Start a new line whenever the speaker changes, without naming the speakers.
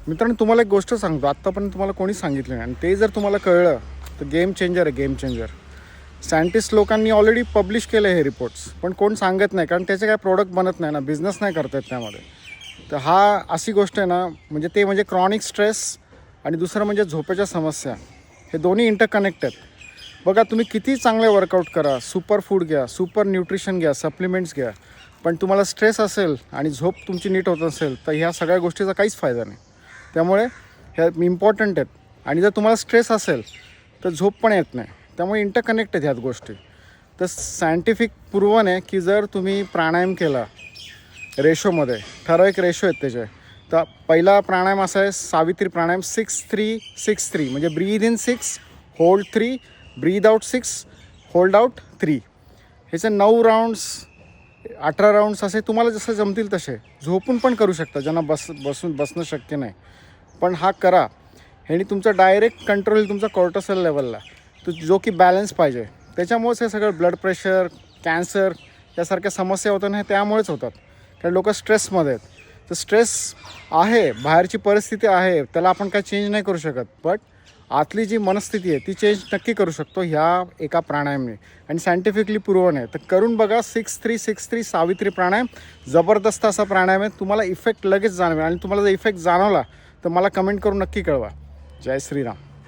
मित्रांनो, तुम्हाला एक गोष्ट सांगतो, आत्तापर्यंत तुम्हाला कोणीच सांगितलं नाही आणि ते जर तुम्हाला कळलं तर गेम चेंजर आहे, गेम चेंजर. सायंटिस्ट लोकांनी ऑलरेडी पब्लिश केले हे रिपोर्ट्स, पण कोण सांगत नाही, कारण त्याचे काय प्रोडक्ट बनत नाही ना, बिझनेस नाही करता येत त्यामध्ये. तर हा अशी गोष्ट आहे ना, म्हणजे ते म्हणजे क्रॉनिक स्ट्रेस आणि दुसरं म्हणजे झोपेच्या समस्या, हे दोन्ही इंटरकनेक्ट आहेत. बघा, तुम्ही किती चांगले वर्कआउट करा, सुपर फूड घ्या, सुपर न्यूट्रिशन घ्या, सप्लिमेंट्स घ्या, पण तुम्हाला स्ट्रेस असेल आणि झोप तुमची नीट होत असेल तर ह्या सगळ्या गोष्टीचा काहीच फायदा नाही. त्यामुळे ह्या इम्पॉर्टंट आहेत. आणि जर तुम्हाला स्ट्रेस असेल तर झोप पण येत नाही. त्यामुळे इंटरकनेक्ट आहेत ह्याच गोष्टी. तर सायंटिफिक प्रूव्हन आहे की जर तुम्ही प्राणायाम केला रेशोमध्ये, ठराविक रेशो आहेत त्याचे, तर पहिला प्राणायाम असा आहे सावित्री प्राणायाम 6-3-6-3, म्हणजे breathe in 6, hold 3, breathe out 6, hold out 3. ह्याचे 9 राऊंड्स, 18 राऊंड्स असे तुम्हाला जसं जमतील तसे. झोपून पण करू शकता ज्यांना बसणं शक्य नाही, पण हा करा. ह्यानी तुमचा डायरेक्ट कंट्रोल येईल तुमचा कॉर्टिसॉल लेवलला, तो जो की बॅलन्स पाहिजे. त्याच्यामुळेच हे सगळं ब्लड प्रेशर, कॅन्सर यासारख्या समस्या होतात ना, हे त्यामुळेच होतात, कारण लोक स्ट्रेसमध्ये आहेत. तर स्ट्रेस आहे, बाहेरची परिस्थिती आहे, त्याला आपण काय चेंज नाही करू शकत, बट आतली जी मनस्थिती आहे ती चेंज नक्की करू शकतो ह्या एका प्राणायामने. आणि सायंटिफिकली प्रूव्हन आहे. तर करून बघा 6-3-6-3 सावित्री प्राणायाम. जबरदस्त असा प्राणायाम आहे. तुम्हाला इफेक्ट लगेच जाणवेल आणि तुम्हाला जर इफेक्ट जाणवला तर मला कमेंट करून नक्की कळवा. जय श्रीराम.